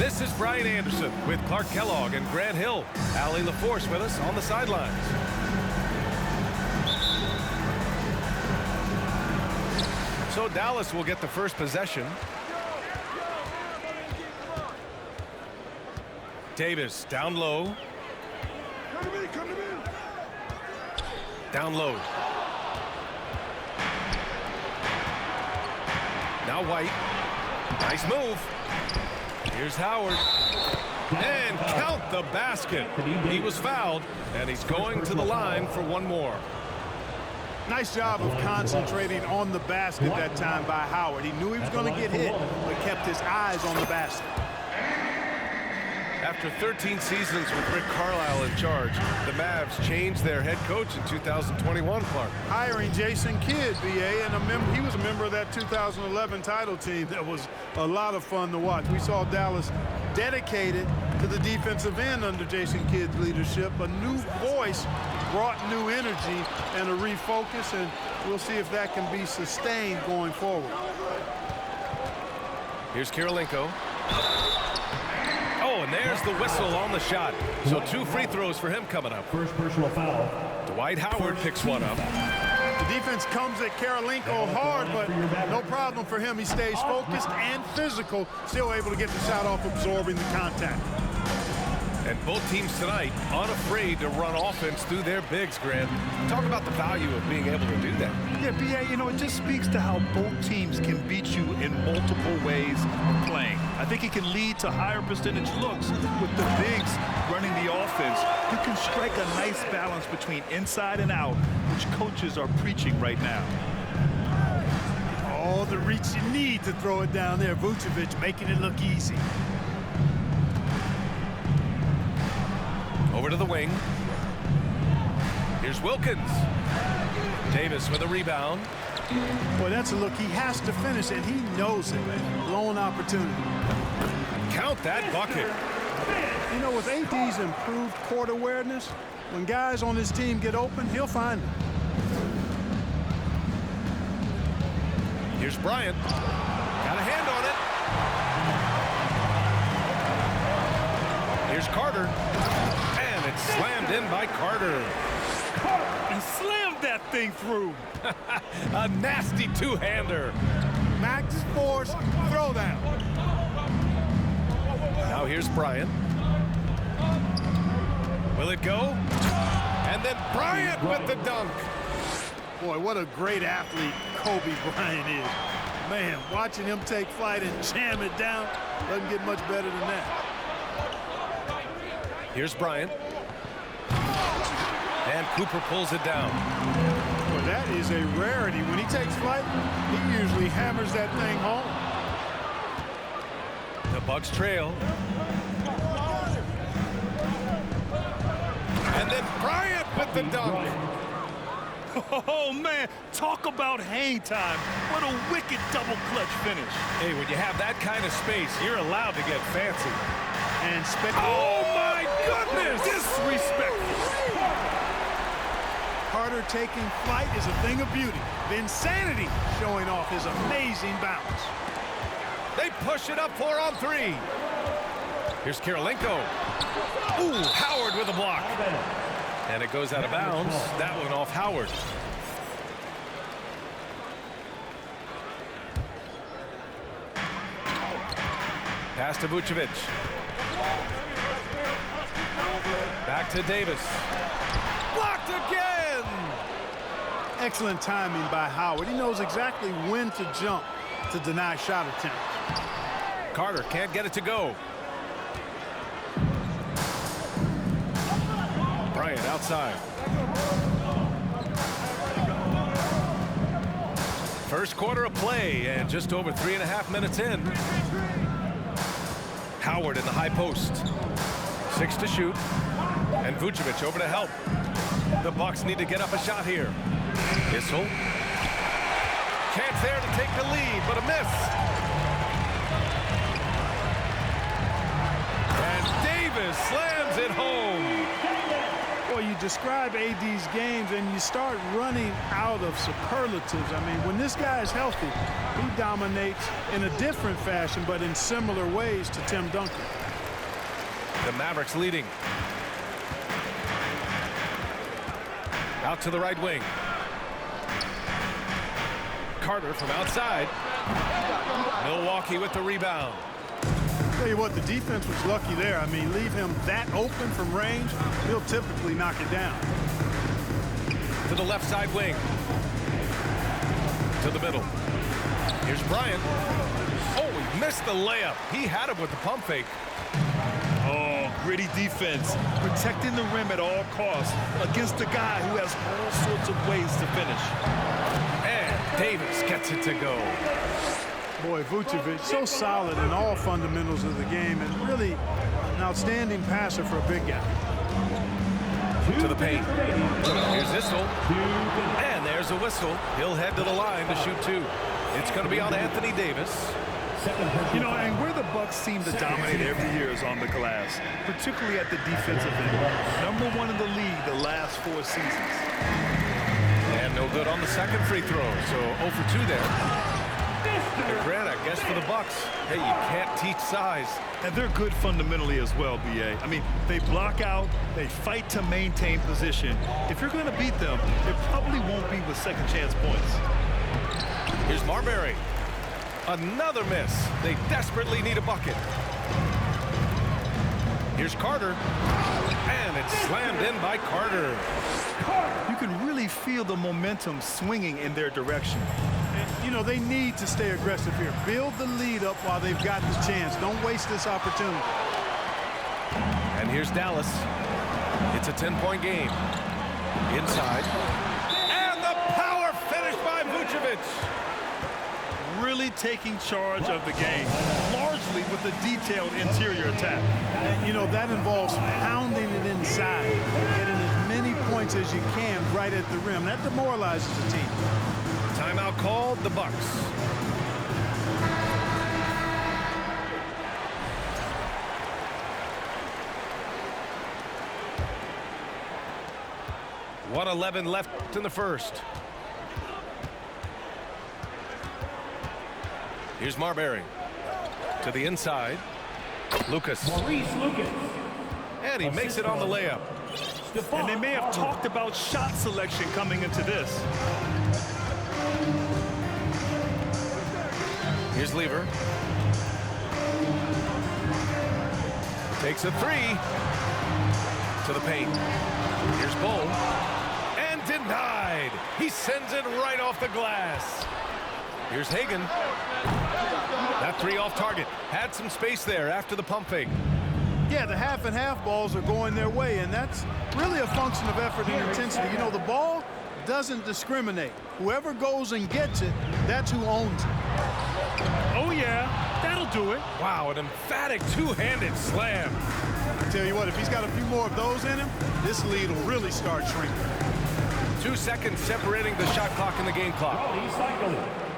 This is Brian Anderson with Clark Kellogg and Grant Hill. Allie LaForce with us on the sidelines. So Dallas will get the first possession. Davis down low. Down low. Now White. Nice move. Here's Howard. And count the basket. He was fouled, and he's going to the line for one more. Nice job of concentrating on the basket that time by Howard. He knew he was going to get hit, but kept his eyes on the basket. After 13 seasons with Rick Carlisle in charge, the Mavs changed their head coach in 2021, Clark. Hiring Jason Kidd, BA, and he was a member of that 2011 title team. That was a lot of fun to watch. We saw Dallas dedicated to the defensive end under Jason Kidd's leadership. A new voice brought new energy and a refocus, and we'll see if that can be sustained going forward. Here's Kirilenko. Oh, and there's the whistle on the shot. So 2 free throws for him coming up. First personal foul. Dwight Howard picks one up. The defense comes at Kirilenko hard, but no problem for him. He stays focused and physical, still able to get the shot off, absorbing the contact. And both teams tonight unafraid to run offense through their bigs, Grant. Talk about the value of being able to do that. Yeah, B.A., you know, it just speaks to how both teams can beat you in multiple ways of playing. I think it can lead to higher percentage looks with the bigs running the offense. You can strike a nice balance between inside and out, which coaches are preaching right now. All the reach you need to throw it down there. Vucevic making it look easy. Over to the wing. Here's Wilkins. Davis with a rebound. Boy, that's a look he has to finish, and he knows it, man. Blown opportunity. Count that bucket. You know, with AD's improved court awareness, when guys on his team get open, he'll find them. Here's Bryant. Got a hand on it. Here's Carter. And it's slammed in by Carter. He slammed that thing through. A nasty two-hander. Max Force throwdown. Now here's Bryant. Will it go? And then Bryant with the dunk. Boy, what a great athlete Kobe Bryant is. Man, watching him take flight and jam it down doesn't get much better than that. Here's Bryant. And Cooper pulls it down. Boy, that is a rarity. When he takes flight, he usually hammers that thing home. The Bucks trail. And then Bryant with the dunk. Oh, man, talk about hang time. What a wicked double clutch finish. Hey, when you have that kind of space, you're allowed to get fancy. And oh, my goodness! Disrespectful. Carter taking flight is a thing of beauty. Vinsanity showing off his amazing bounce. They push it up 4 on 3. Here's Kirilenko. Ooh, Howard with a block. And it goes out of bounds. That one off Howard. Pass to Vucevic. Back to Davis. Blocked again! Excellent timing by Howard. He knows exactly when to jump to deny shot attempts. Carter can't get it to go. Bryant outside. First quarter of play and just over 3.5 minutes in. Howard in the high post. 6 to shoot. And Vucevic over to help. The Bucks need to get up a shot here. Issel. Chance there to take the lead, but a miss. And Davis slams it home. Boy, you describe AD's games and you start running out of superlatives. I mean, when this guy is healthy, he dominates in a different fashion, but in similar ways to Tim Duncan. The Mavericks leading. Out to the right wing. Carter from outside. Milwaukee with the rebound. Tell you what, the defense was lucky there. I mean, leave him that open from range, he'll typically knock it down. To the left side wing. To the middle. Here's Bryant. Oh, he missed the layup. He had him with the pump fake. Oh, gritty defense. Protecting the rim at all costs against a guy who has all sorts of ways to finish. And Davis gets it to go. Boy, Vucevic, so solid in all fundamentals of the game and really an outstanding passer for a big guy. To the paint. Here's Issel. And there's a whistle. He'll head to the line to shoot 2. It's going to be on Anthony Davis. You know, and where the Bucks seem to dominate every year is on the glass, particularly at the defensive end. #1 in the league the last 4 seasons. And no good on the second free throw, so 0 for 2 there. And Grant, I guess for the Bucks, hey, you can't teach size. And they're good fundamentally as well, B.A. I mean, they block out, they fight to maintain position. If you're going to beat them, it probably won't be with second chance points. Here's Marbury. Another miss. They desperately need a bucket. Here's Carter. And it's slammed in by Carter. You can really feel the momentum swinging in their direction. And, you know, they need to stay aggressive here. Build the lead up while they've got the chance. Don't waste this opportunity. And here's Dallas. It's a 10-point game. Inside. And the power finish by Vucevic. Really taking charge of the game, largely with a detailed interior attack. And, you know, that involves pounding it inside, getting as many points as you can right at the rim. That demoralizes the team. Timeout called, the Bucks. .111 left in the first. Here's Marbury to the inside. Lucas. Maurice Lucas. And he makes it on the layup. And they may have talked about shot selection coming into this. Here's Lever. Takes a 3 to the paint. Here's Bull. And denied. He sends it right off the glass. Here's Hagan. That 3 off target. Had some space there after the pump fake. Yeah, the half and half balls are going their way, and that's really a function of effort and intensity. You know, the ball doesn't discriminate. Whoever goes and gets it, that's who owns it. Oh, yeah, that'll do it. Wow, an emphatic two-handed slam. I tell you what, if he's got a few more of those in him, this lead will really start shrinking. 2 seconds separating the shot clock and the game clock.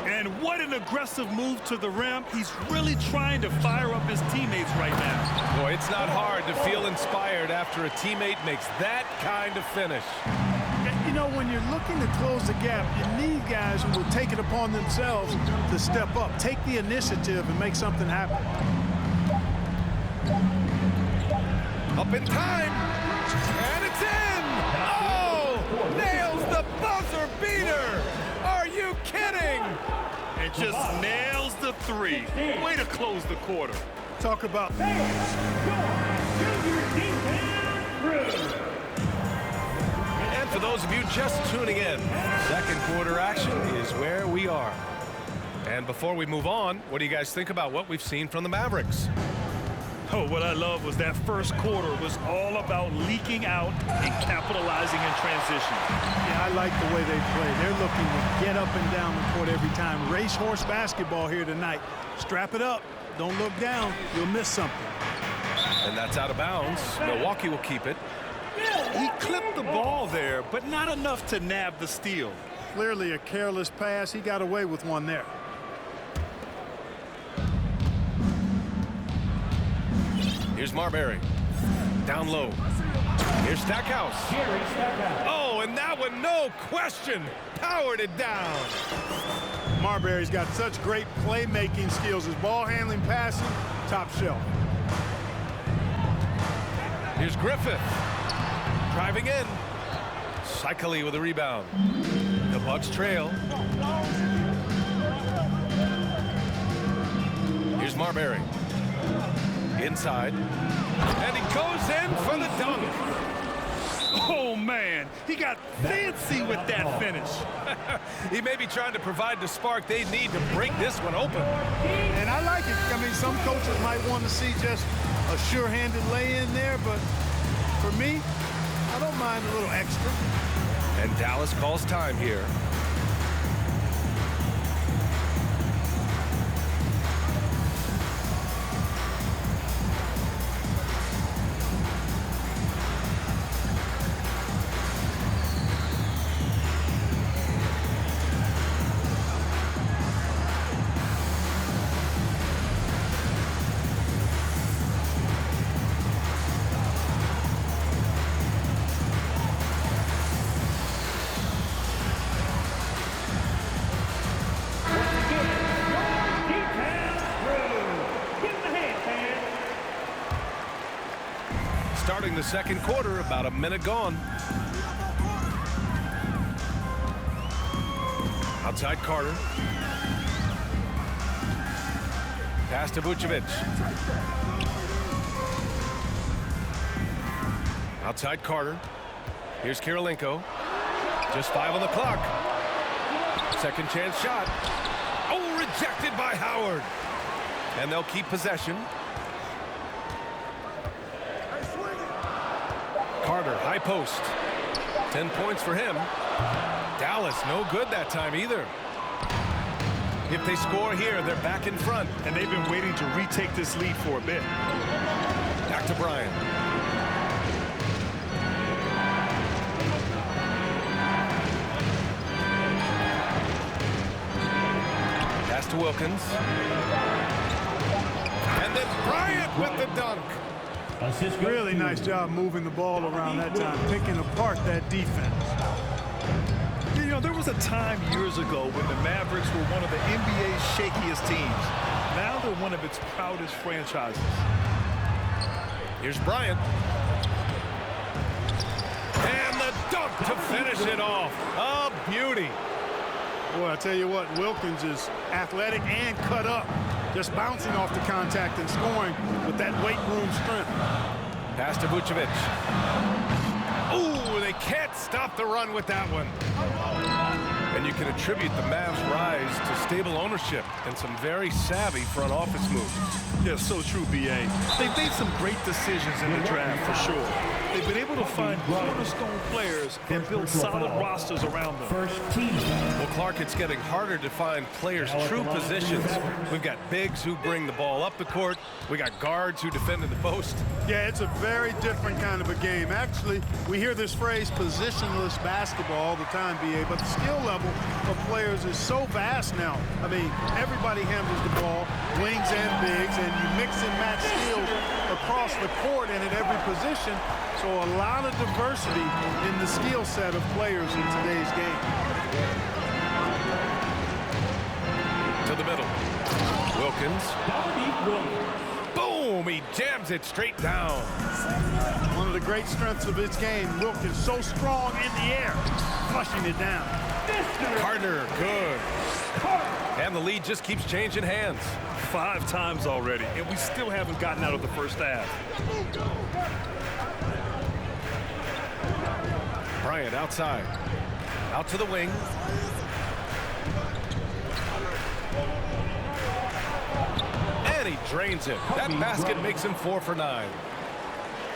And what an aggressive move to the rim. He's really trying to fire up his teammates right now. Boy, it's not hard to feel inspired after a teammate makes that kind of finish. You know, when you're looking to close the gap, you need guys who will take it upon themselves to step up, take the initiative, and make something happen. Up in time, and it's in! Oh! Nails the buzzer beater! Are you kidding? And just nails the three. Way to close the quarter. Talk about... And for those of you just tuning in, second quarter action is where we are. And before we move on, what do you guys think about what we've seen from the Mavericks? Oh, what I love was that first quarter was all about leaking out and capitalizing in transition. Yeah, I like the way they play. They're looking to get up and down the court every time. Racehorse basketball here tonight. Strap it up. Don't look down. You'll miss something. And that's out of bounds. Milwaukee will keep it. He clipped the ball there, but not enough to nab the steal. Clearly a careless pass. He got away with one there. Here's Marbury. Down low. Here's Stackhouse. Oh, and that one, no question, powered it down. Marbury's got such great playmaking skills. His ball handling, passing, top shelf. Here's Griffith. Driving in. Cycli with a rebound. The Bucks trail. Here's Marbury. Inside. And he goes in for the dunk. Oh, man. He got fancy with that finish. He may be trying to provide the spark they need to break this one open. And I like it. I mean, some coaches might want to see just a sure-handed lay-in there, but for me, I don't mind a little extra. And Dallas calls time here. Starting the second quarter, about a minute gone. Outside Carter. Pass to Vucevic. Outside Carter. Here's Kirilenko. Just 5 on the clock. Second chance shot. Oh, rejected by Howard. And they'll keep possession. Carter, high post. 10 points for him. Dallas, no good that time either. If they score here, they're back in front. And they've been waiting to retake this lead for a bit. Back to Bryant. Pass to Wilkins. And then Bryant with the dunk. Really nice job moving the ball around that time, picking apart that defense. You know, there was a time years ago when the Mavericks were one of the NBA's shakiest teams. Now they're one of its proudest franchises. Here's Bryant. And the dunk to finish it off. A beauty. Boy, I tell you what, Wilkins is athletic and cut up. Just bouncing off the contact and scoring with that weight room strength. Pass to Vucevic. Ooh, they can't stop the run with that one. And you can attribute the Mavs' rise to stable ownership and some very savvy front office moves. Yeah, so true, B.A. They've made some great decisions in the draft, for sure. They've been able to find cornerstone players and build solid rosters around them. Well, Clark, it's getting harder to find players' true positions. We've got bigs who bring the ball up the court. We got guards who defend in the post. Yeah, it's a very different kind of a game. Actually, we hear this phrase positionless basketball all the time, BA, but the skill level of players is so vast now. I mean, everybody handles the ball, wings and bigs, and you mix and match skills across the court and at every position. So a lot of diversity in the skill set of players in today's game. To the middle. Wilkins. Boom! He jams it straight down. One of the great strengths of his game, Wilkins so strong in the air, flushing it down. Carter, good. And the lead just keeps changing hands. 5 times already, and we still haven't gotten out of the first half. Bryant outside. Out to the wing. And he drains it. That basket makes him 4 for 9.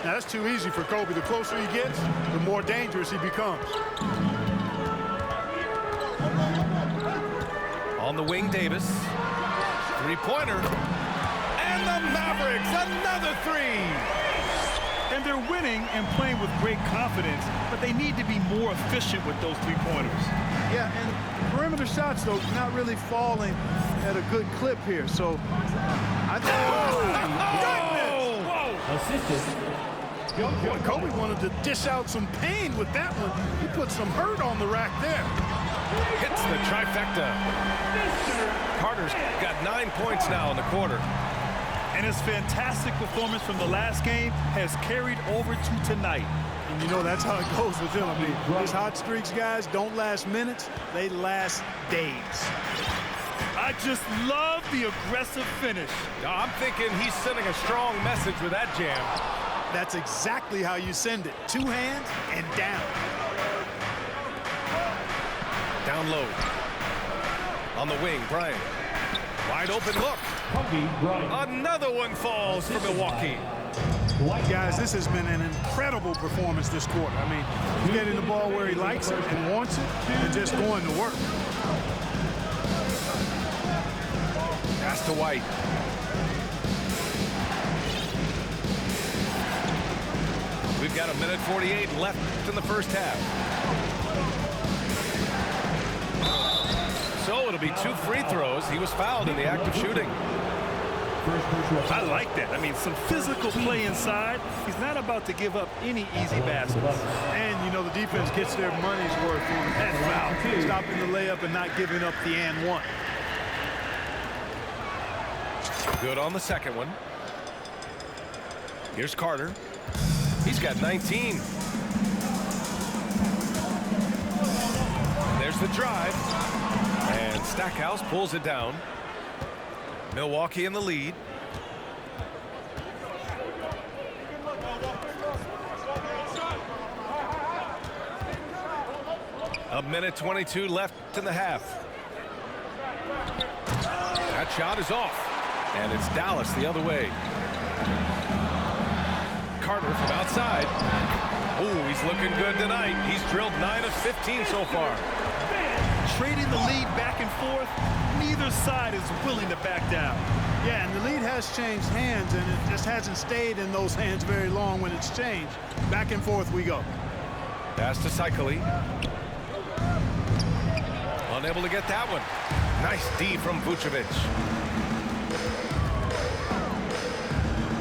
Now, that's too easy for Kobe. The closer he gets, the more dangerous he becomes. On the wing, Davis. Three-pointer. And the Mavericks, another 3. And they're winning and playing with great confidence, but they need to be more efficient with those three-pointers. Yeah, and perimeter shots, though, not really falling at a good clip here. So, I think... Boy, Kobe wanted to dish out some pain with that one. He put some hurt on the rack there. Hits the trifecta. Carter's got 9 points now in the quarter. And his fantastic performance from the last game has carried over to tonight. And you know, that's how it goes with him. I mean, these hot streaks, guys, don't last minutes. They last days. I just love the aggressive finish. I'm thinking he's sending a strong message with that jam. That's exactly how you send it. 2 hands and down. Down low. On the wing, Bryant. Wide open look. Another one falls for Milwaukee. Guys, this has been an incredible performance this quarter. I mean, he's getting the ball where he likes it and wants it and just going to work. Pass to White. We've got 1:48 left in the first half. So it'll be 2 free throws. He was fouled in the act of shooting. I like that. I mean, some physical play inside. He's not about to give up any easy baskets. And, you know, the defense gets their money's worth on that foul. Stopping the layup and not giving up the and one. Good on the second one. Here's Carter. He's got 19. There's the drive. And Stackhouse pulls it down. Milwaukee in the lead. A 1:22 left in the half. That shot is off. And it's Dallas the other way. Carter from outside. Oh, he's looking good tonight. He's drilled 9 of 15 so far. Trading the lead back and forth, neither side is willing to back down. Yeah, and the lead has changed hands, and it just hasn't stayed in those hands very long when it's changed. Back and forth we go. Pass to Cycli. Unable to get that one. Nice D from Vucevic.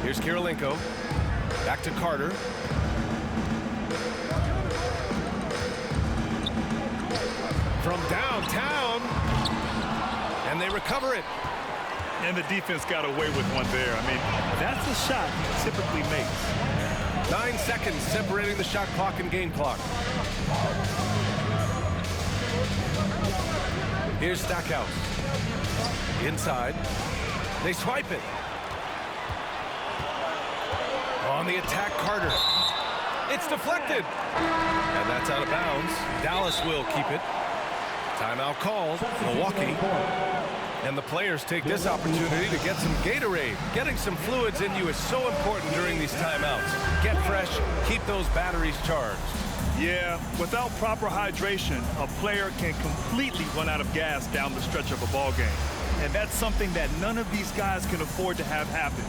Here's Kirilenko. Back to Carter. From downtown. And they recover it. And the defense got away with one there. I mean, that's a shot he typically makes. 9 seconds separating the shot clock and game clock. Here's Stackhouse. Inside. They swipe it. On the attack, Carter. It's deflected. And that's out of bounds. Dallas will keep it. Timeout called. Milwaukee. And the players take this opportunity to get some Gatorade. Getting some fluids in you is so important during these timeouts. Get fresh, keep those batteries charged. Yeah, without proper hydration, a player can completely run out of gas down the stretch of a ball game. And that's something that none of these guys can afford to have happen.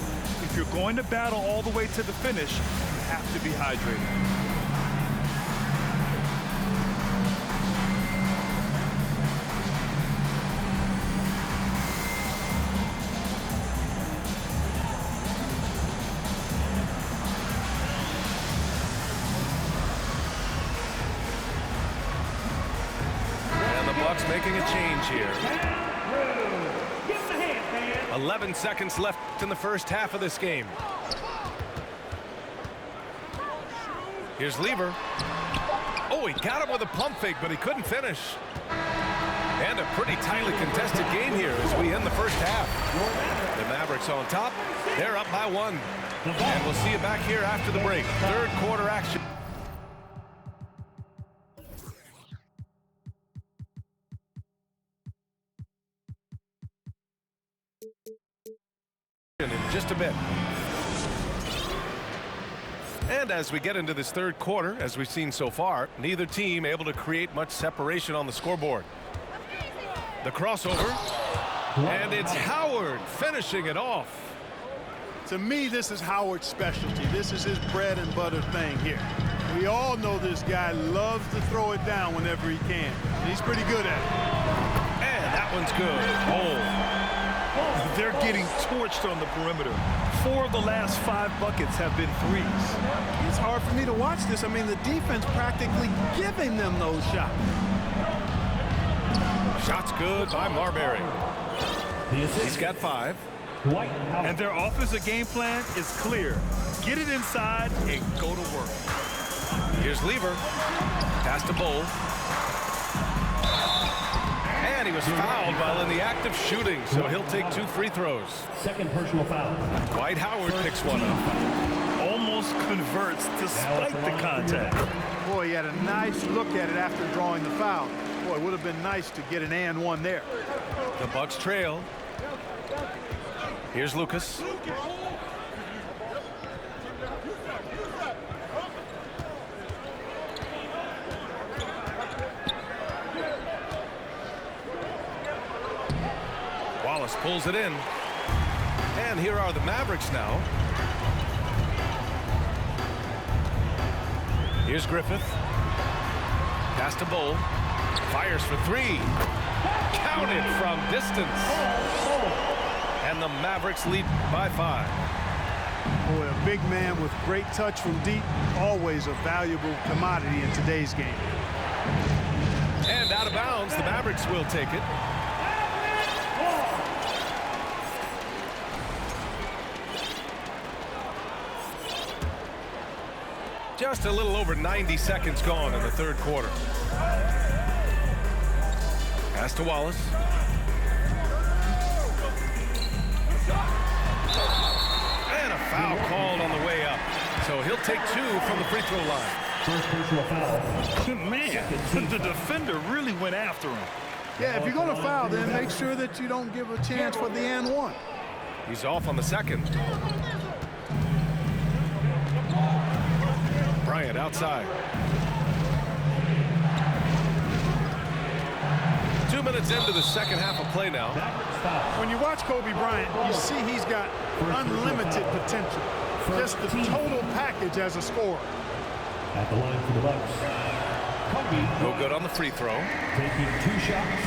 If you're going to battle all the way to the finish, you have to be hydrated. Making a change here. 11 seconds left in the first half of this game. Here's Lever. Oh, he got him with a pump fake, but he couldn't finish. And a pretty tightly contested game here as we end the first half. The Mavericks on top. They're up by 1. And we'll see you back here after the break. Third quarter action. In just a bit. And as we get into this third quarter, as we've seen so far, neither team able to create much separation on the scoreboard. The crossover, and it's Howard finishing it off. To me, this is Howard's specialty. This is his bread and butter thing here. We all know this guy loves to throw it down whenever he can. He's pretty good at it. And that one's good. Oh. They're getting torched on the perimeter. 4 of the last 5 buckets have been threes. It's hard for me to watch this. I mean, the defense practically giving them those shots. Shots good by Marbury. He's got 5. And their offensive game plan is clear. Get it inside and go to work. Here's Lever. Pass to Bull. And he was fouled while in the act of shooting, so he'll take 2 free throws. Second personal foul. Dwight Howard picks one up. Almost converts despite the contact. Boy, he had a nice look at it after drawing the foul. Boy, it would have been nice to get an and one there. The Bucks trail. Here's Lucas. Wallace pulls it in. And here are the Mavericks now. Here's Griffith. Pass to Bull. Fires for 3. Counted from distance. And the Mavericks lead by 5. Boy, a big man with great touch from deep, always a valuable commodity in today's game. And out of bounds, the Mavericks will take it. Just a little over 90 seconds gone in the third quarter. Pass to Wallace. And a foul called on the way up. So he'll take 2 from the free throw line. First personal foul. Man, the defender really went after him. Yeah, if you're going to foul, then make sure that you don't give a chance for the and one. He's off on the second. Bryant outside. 2 minutes into the second half of play now. When you watch Kobe Bryant, you see he's got unlimited potential. Just the total package as a scorer. At the line for the Bucks. Kobe. No good on the free throw. Taking 2 shots.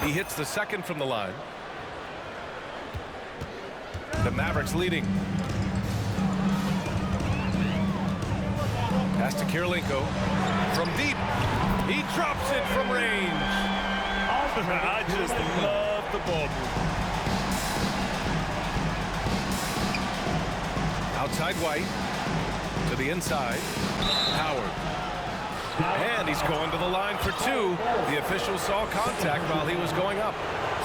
He hits the second from the line. The Mavericks leading. Pass to Kirilenko. From deep. He drops it from range. I just love the ball movement. Outside White. To the inside. Howard. And he's going to the line for 2. The official saw contact while he was going up.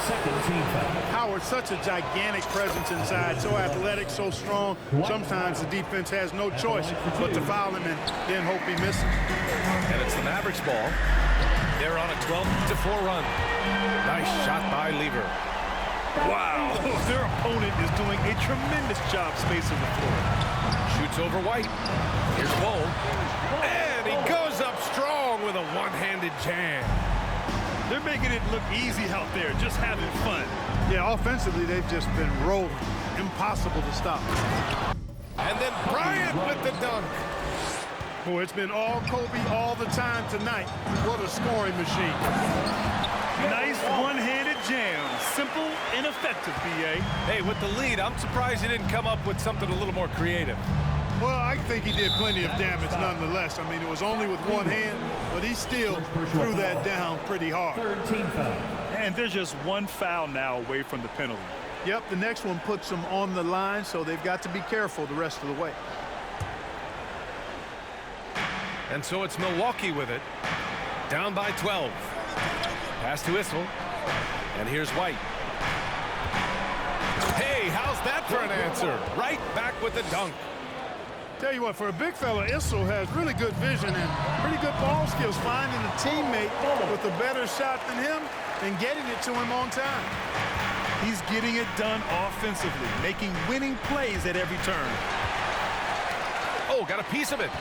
Second team foul. Howard, such a gigantic presence inside, so athletic, so strong. Sometimes the defense has no choice but to foul him and then hope he misses. And it's the Mavericks ball. They're on a 12-4 run. Nice shot by Lever. Wow, their opponent is doing a tremendous job spacing the floor. Shoots over White. Here's Bull. And he goes up strong with a one-handed jam. They're making it look easy out there, just having fun. Yeah, offensively, they've just been rolling. Impossible to stop. And then Bryant with the dunk. Boy, it's been all Kobe all the time tonight. What a scoring machine. Nice one-handed jam. Simple and effective, B.A. Hey, with the lead, I'm surprised he didn't come up with something a little more creative. Well, I think he did plenty of damage nonetheless. I mean, it was only with one hand, but he still threw that down pretty hard. Third team foul. And there's just one foul now away from the penalty. Yep, the next one puts them on the line, so they've got to be careful the rest of the way. And so it's Milwaukee with it. Down by 12. Pass to Issel. And here's White. Hey, how's that for an answer? Right back with the dunk. Tell you what, for a big fella, Issel has really good vision and pretty good ball skills, finding a teammate with a better shot than him and getting it to him on time. He's getting it done offensively, making winning plays at every turn. Oh, got a piece of it.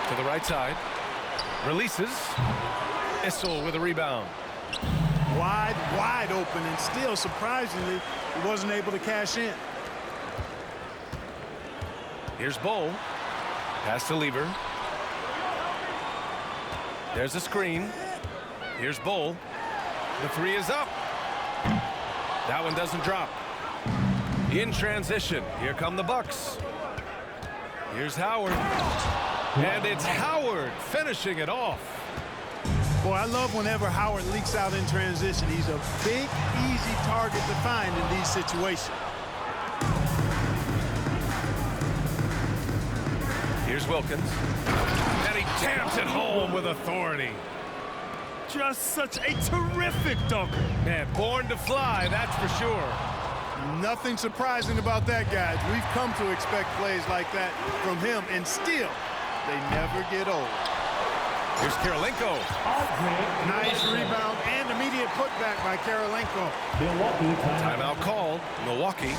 To the right side. Releases. Issel with a rebound. Wide open, and still, surprisingly, he wasn't able to cash in. Here's Bull. Pass to Lever. There's a screen. Here's Bull. The three is up. That one doesn't drop. In transition, here come the Bucks. Here's Howard. And it's Howard finishing it off. Boy, I love whenever Howard leaks out in transition. He's a big, easy target to find in these situations. Here's Wilkins. And he jams it home with authority. Just such a terrific dunker. Man, born to fly, that's for sure. Nothing surprising about that, guys. We've come to expect plays like that from him, and still, they never get old. Here's Karolinko. Nice rebound and immediate putback by Karolinko. Milwaukee Timeout called. Milwaukee.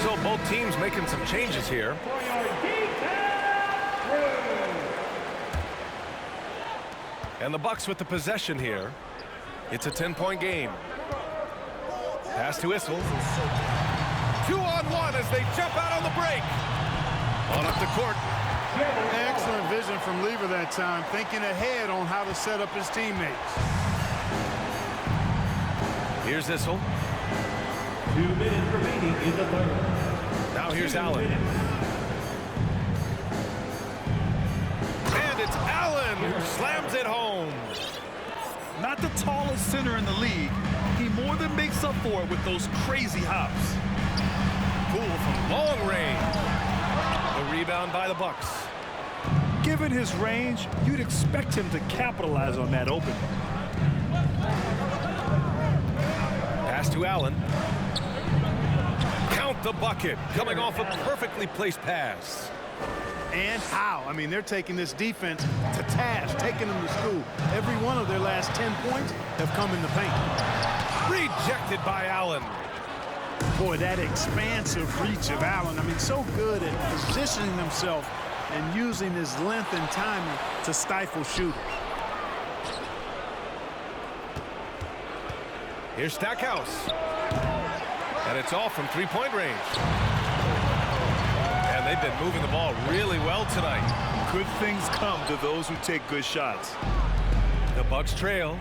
So both teams making some changes here. And the Bucks with the possession here. It's a 10-point game. Pass to Issel. 2-on-1 as they jump out on the break. On up the court. Excellent vision from Lever that time, thinking ahead on how to set up his teammates. Here's Issel. 2 minutes remaining in the third. Now here's Allen. And it's Allen who slams it home. Not the tallest center in the league. He more than makes up for it with those crazy hops. Poole from long range. The rebound by the Bucks. Given his range, you'd expect him to capitalize on that opening. Pass to Allen. Count the bucket. Coming off a perfectly placed pass. And how? I mean, they're taking this defense to task, taking them to school. Every one of their last 10 points have come in the paint. Rejected by Allen. Boy, that expansive reach of Allen. I mean, so good at positioning himself and using his length and timing to stifle shooters. Here's Stackhouse. And it's off from three-point range. And they've been moving the ball really well tonight. Good things come to those who take good shots. The Bucks trail.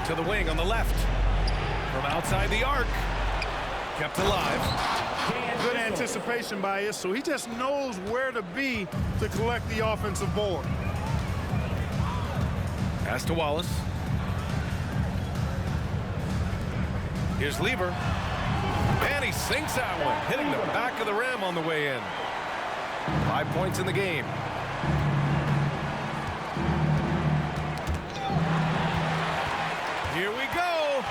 To the wing on the left. From outside the arc. Kept alive. Good anticipation by Issel. He just knows where to be to collect the offensive board. Pass to Wallace. Here's Lever. And he sinks that one, hitting the back of the rim on the way in. 5 points in the game. Here we go.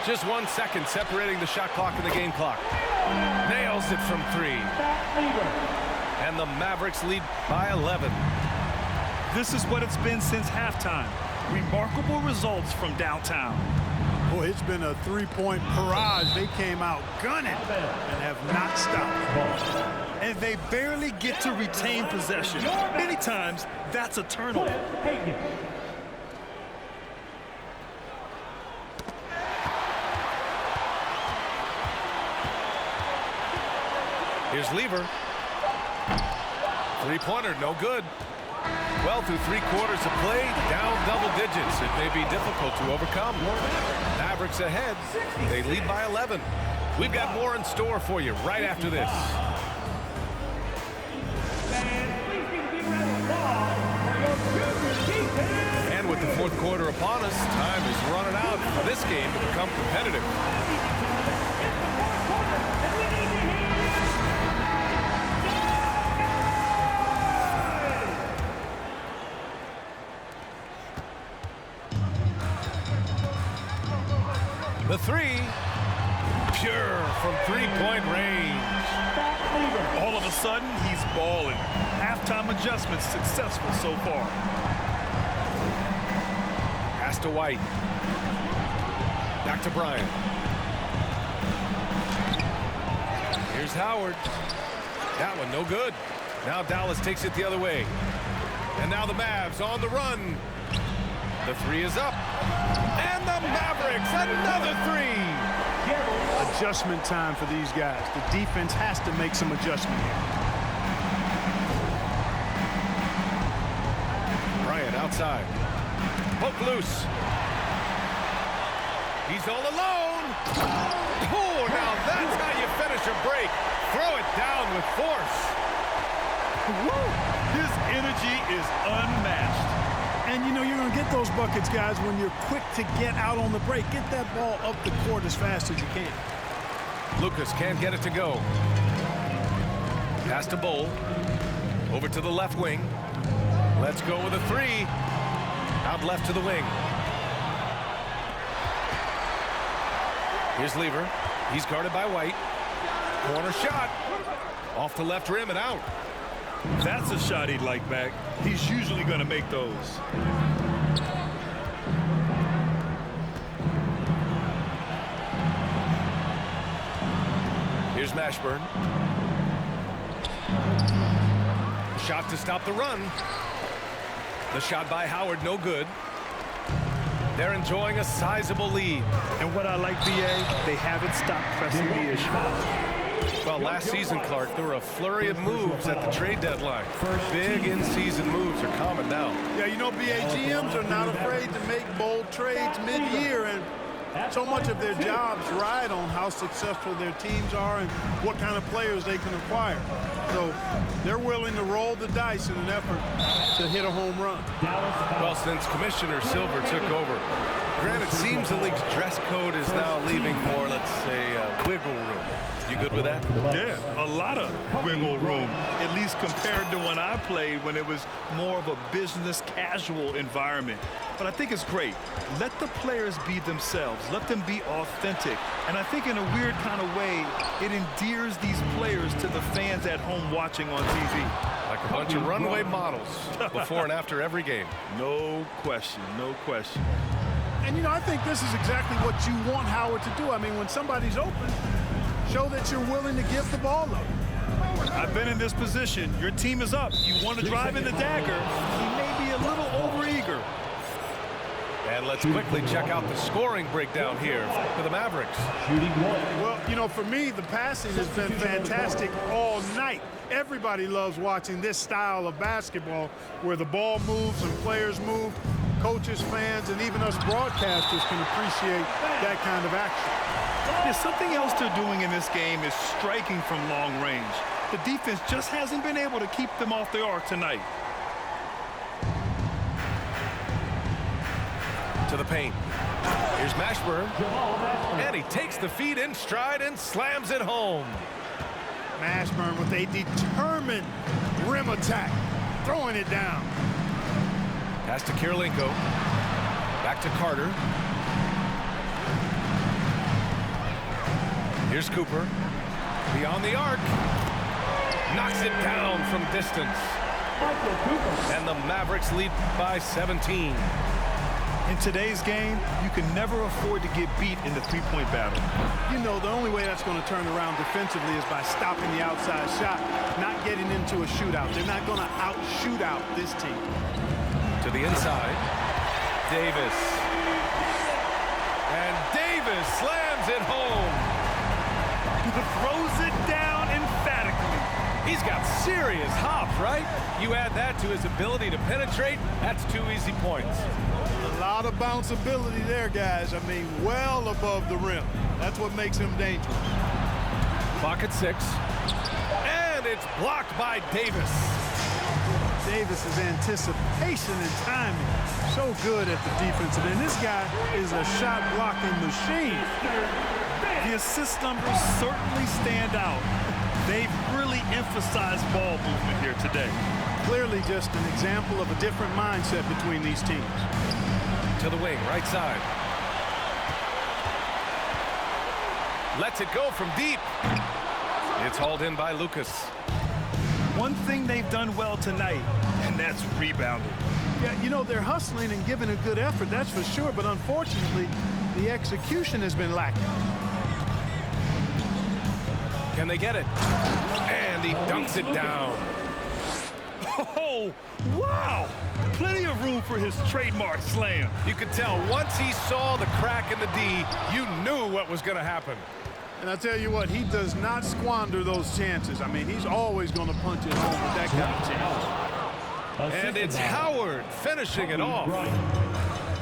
Just 1 second separating the shot clock and the game clock. Nails it from 3. And the Mavericks lead by 11. This is what it's been since halftime. Remarkable results from downtown. Boy, it's been a three-point barrage. They came out gunning and have not stopped. And they barely get to retain possession. Many times, that's a turnover. Here's Lever. Three-pointer, no good. Well, through 3 quarters of play, down double digits. It may be difficult to overcome. Mavericks ahead. They lead by 11. We've got more in store for you right after this. And with the 4th quarter upon us, time is running out for this game to become competitive. The 3, pure from 3-point range. All of a sudden, he's balling. Halftime adjustments successful so far. Pass to White. Back to Bryant. Here's Howard. That one no good. Now Dallas takes it the other way. And now the Mavs on the run. The 3 is up. And the Mavericks, another 3. Adjustment time for these guys. The defense has to make some adjustment here. Bryant outside. Poke loose. He's all alone. Oh, now that's how you finish a break. Throw it down with force. Woo! His energy is unmatched. And, you know, you're going to get those buckets, guys, when you're quick to get out on the break. Get that ball up the court as fast as you can. Lucas can't get it to go. Pass to Bowl. Over to the left wing. Let's go with a 3. Out left to the wing. Here's Lever. He's guarded by White. Corner shot. Off the left rim and out. That's a shot he'd like back. He's usually going to make those. Here's Mashburn. Shot to stop the run. The shot by Howard, no good. They're enjoying a sizable lead. And what I like, B.A., they haven't stopped pressing the issue. Well, last season, Clark, there were a flurry of moves at the trade deadline. Big in-season moves are common now. Yeah, you know, BA, GMs are not afraid to make bold trades mid-year, and so much of their jobs ride on how successful their teams are and what kind of players they can acquire. So they're willing to roll the dice in an effort to hit a home run. Well, since Commissioner Silver took over, granted, it seems the league's dress code is now leaving more, let's say, wiggle room. You good with that? Yeah, a lot of wiggle room, at least compared to when I played, when it was more of a business casual environment. But I think it's great. Let the players be themselves. Let them be authentic. And I think in a weird kind of way, it endears these players to the fans at home watching on TV. Like a bunch of runway models before and after every game. No question, no question. And, you know, I think this is exactly what you want Howard to do. I mean, when somebody's open, show that you're willing to give the ball up. I've been in this position. Your team is up. You want to drive in the dagger. He may be a little overeager. And let's quickly check out the scoring breakdown here for the Mavericks. Well, you know, for me, the passing has been fantastic all night. Everybody loves watching this style of basketball where the ball moves and players move. Coaches, fans, and even us broadcasters can appreciate that kind of action. There's something else they're doing in this game is striking from long range. The defense just hasn't been able to keep them off the arc tonight. To the paint. Here's Mashburn. And he takes the feed in stride and slams it home. Mashburn with a determined rim attack, throwing it down. Pass to Kirilenko. Back to Carter. Here's Cooper. Beyond the arc. Knocks it down from distance. And the Mavericks lead by 17. In today's game, you can never afford to get beat in the three-point battle. You know, the only way that's going to turn around defensively is by stopping the outside shot, not getting into a shootout. They're not going to out-shoot out this team. To the inside. Davis. And Davis slams it home. Throws it down emphatically. He's got serious hops, right? You add that to his ability to penetrate, that's 2 easy points. A lot of bounce ability there, guys. I mean, well above the rim. That's what makes him dangerous. Clock at 6. And it's blocked by Davis. Davis's anticipation and timing, so good at the defensive end. This guy is a shot blocking machine. The assist numbers certainly stand out. They've really emphasized ball movement here today. Clearly just an example of a different mindset between these teams. To the wing, right side. Lets it go from deep. It's hauled in by Lucas. One thing they've done well tonight, and that's rebounding. Yeah, you know, they're hustling and giving a good effort, that's for sure, but unfortunately, the execution has been lacking. Can they get it? And he dunks it down. Oh, wow! Plenty of room for his trademark slam. You could tell once he saw the crack in the D, you knew what was going to happen. And I'll tell you what, he does not squander those chances. I mean, he's always going to punch it home with that kind of chance. And it's Howard finishing it off.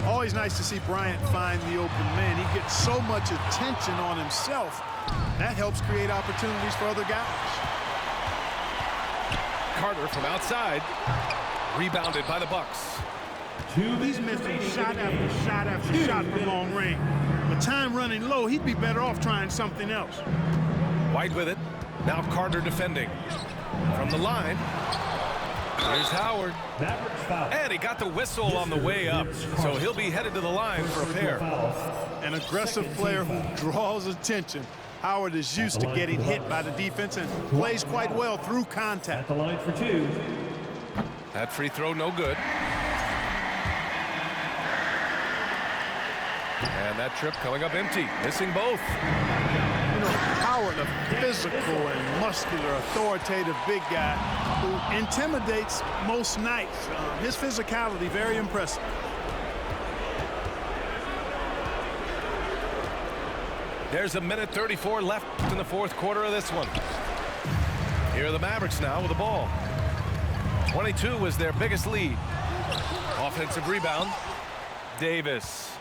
Always nice to see Bryant find the open man. He gets so much attention on himself. That helps create opportunities for other guys. Carter from outside. Rebounded by the Bucks. He's missing shot after shot after shot from long range. With time running low, he'd be better off trying something else. White with it. Now Carter defending. From the line. Here's Howard. And he got the whistle on the way up. So he'll be headed to the line for a pair. An aggressive player who draws attention. Howard is used to getting hit by the defense and plays quite well through contact. At the line for 2. That free throw no good. And that trip coming up empty. Missing both. You know, Howard, a physical and muscular, authoritative big guy who intimidates most nights. His physicality, very impressive. There's a minute 34 left in the fourth quarter of this one. Here are the Mavericks now with the ball. 22 was their biggest lead. Offensive rebound. Davis.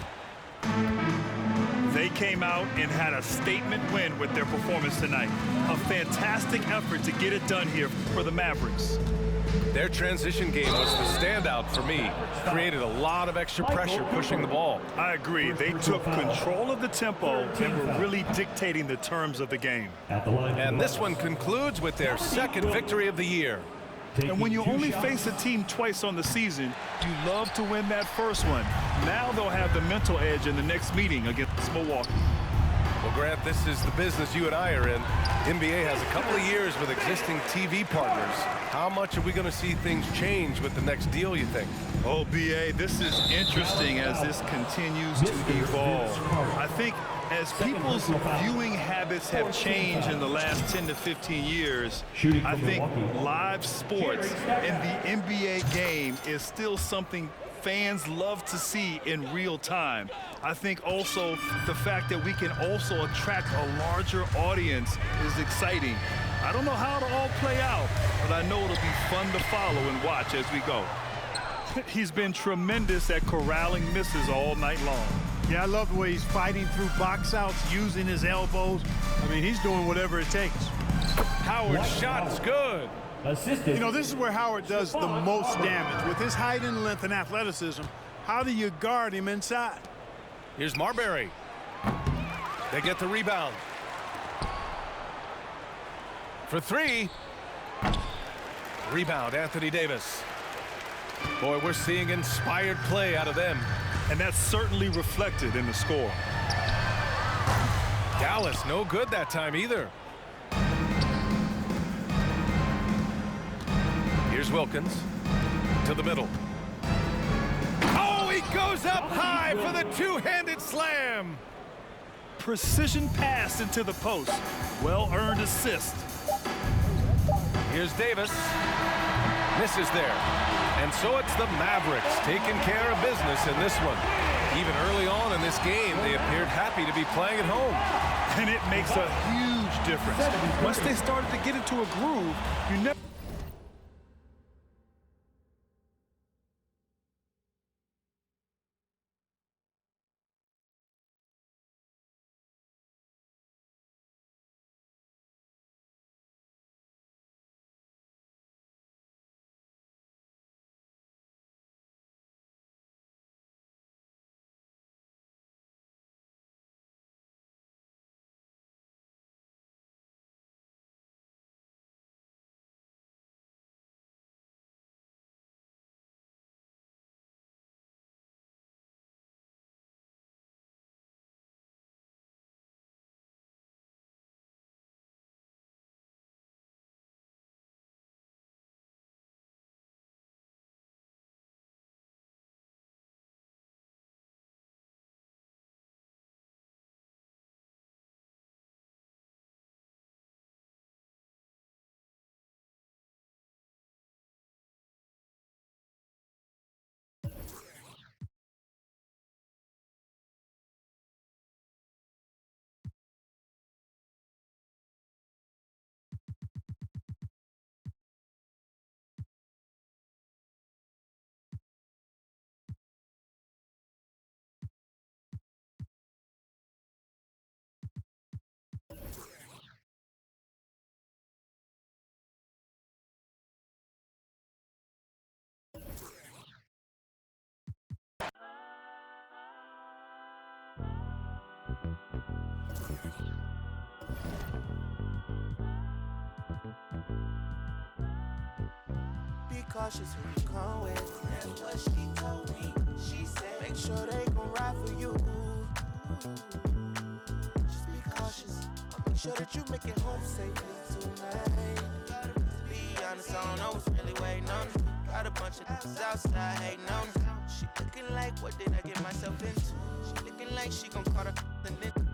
They came out and had a statement win with their performance tonight. A fantastic effort to get it done here for the Mavericks. Their transition game was the standout for me. Created a lot of extra pressure pushing the ball. I agree. They took control of the tempo and were really dictating the terms of the game. And this one concludes with their second victory of the year. And when you only face a team twice on the season, you love to win that first one. Now they'll have the mental edge in the next meeting against Milwaukee. Well, Grant, this is the business you and I are in. NBA has a couple of years with existing TV partners. How much are we going to see things change with the next deal, you think? Oh, B.A., this is interesting as this continues to evolve. I think as people's viewing habits have changed in the last 10 to 15 years, I think live sports and the NBA game is still something fans love to see in real time. I think also the fact that we can also attract a larger audience is exciting. I don't know how it'll all play out, but I know it'll be fun to follow and watch as we go. He's been tremendous at corralling misses all night long. Yeah, I love the way he's fighting through box outs, using his elbows. I mean, he's doing whatever it takes. Howard's shot is good. Assisted. You know, this is where Howard does the most damage. With his height and length and athleticism, how do you guard him inside? Here's Marbury. They get the rebound. For three. Rebound, Anthony Davis. Boy, we're seeing inspired play out of them. And that's certainly reflected in the score. Dallas, no good that time either. Here's Wilkins to the middle. Oh, he goes up high for the two-handed slam. Precision pass into the post. Well-earned assist. Here's Davis. Misses there. And so it's the Mavericks taking care of business in this one. Even early on in this game, they appeared happy to be playing at home. And it makes a huge difference. Once they started to get into a groove, you never... Be cautious who you come with. That's what she told me. She said, make sure they gon' ride for you. Just be cautious. I'll make sure that you make it home safely tonight. To be honest, I don't know what's really waiting on me. Got a bunch of niggas outside hating on me. She looking like, what did I get myself into? She looking like she gon' call her the nigga.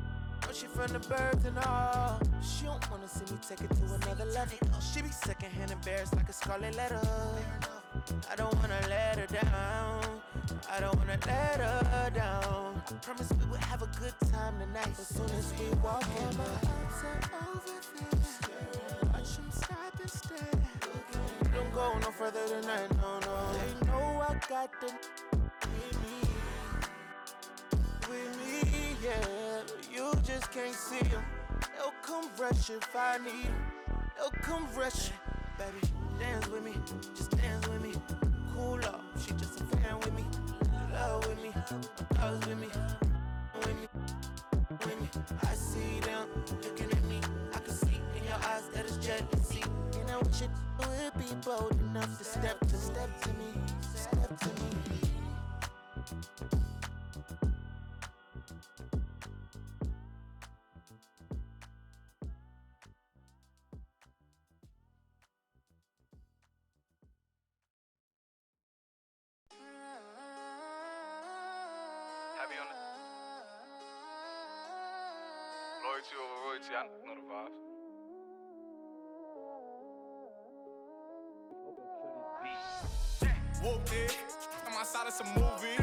She from the burbs and all. She don't wanna see me take it to another level. She be secondhand embarrassed like a scarlet letter. I don't wanna let her down. I don't wanna let her down. I promise we would have a good time tonight. As soon as we walk in, my arms are over there. Watch them stop and stare. Don't go no further tonight, no, no. They know I got them with me, yeah. You just can't see them. They'll come rush if I need them. They'll come rush. Baby, dance with me. Just dance with me. Cool off. She just a fan with me. Love with me. Loves with me. With me. With me. I see them looking at me. I can see in your eyes that it's jealousy. And I wish it would be bold enough to step to me. Step to me. Step to me. Heavy on it. Loyalty over royalty, I know the vibes. Whooped it, I'm outside of some movie.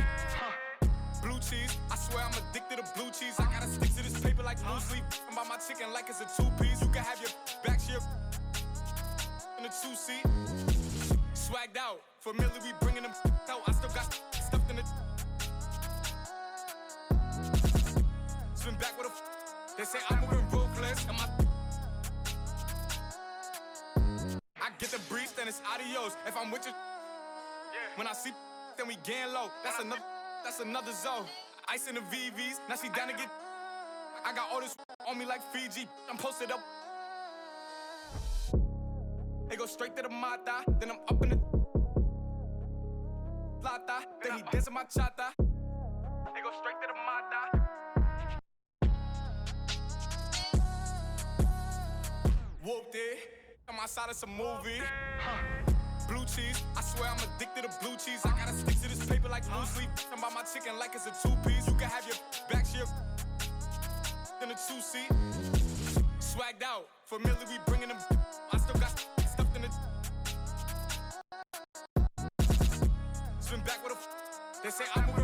Blue cheese, I swear I'm addicted to blue cheese. I gotta stick to this paper like loose leaf. I'm by my chicken like it's a two-piece. You can have your back to your in a two-seat. Swagged out, familiar, we bringing them out. I still got stuffed in the. Swim back with a. They say I'm moving ruthless. And I get the breeze, then it's adios. If I'm with you, when I see, then we getting low. That's another zone. Ice in the VVs, now she down to get. I got all this on me like Fiji. I'm posted up. They go straight to the mata, then I'm up in the plata, then he dancing my chata. They go straight to the mata. Whooped it, I'm outside of some movie. Blue cheese, I swear I'm addicted to blue cheese. I gotta stick to this paper like loose leaf. I'm about my chicken like it's a two-piece. You can have your back shit in a two-seat. Swagged out, familiar, we bringing them. I still got stuffed in the. Spin back with a. They say I'm moving.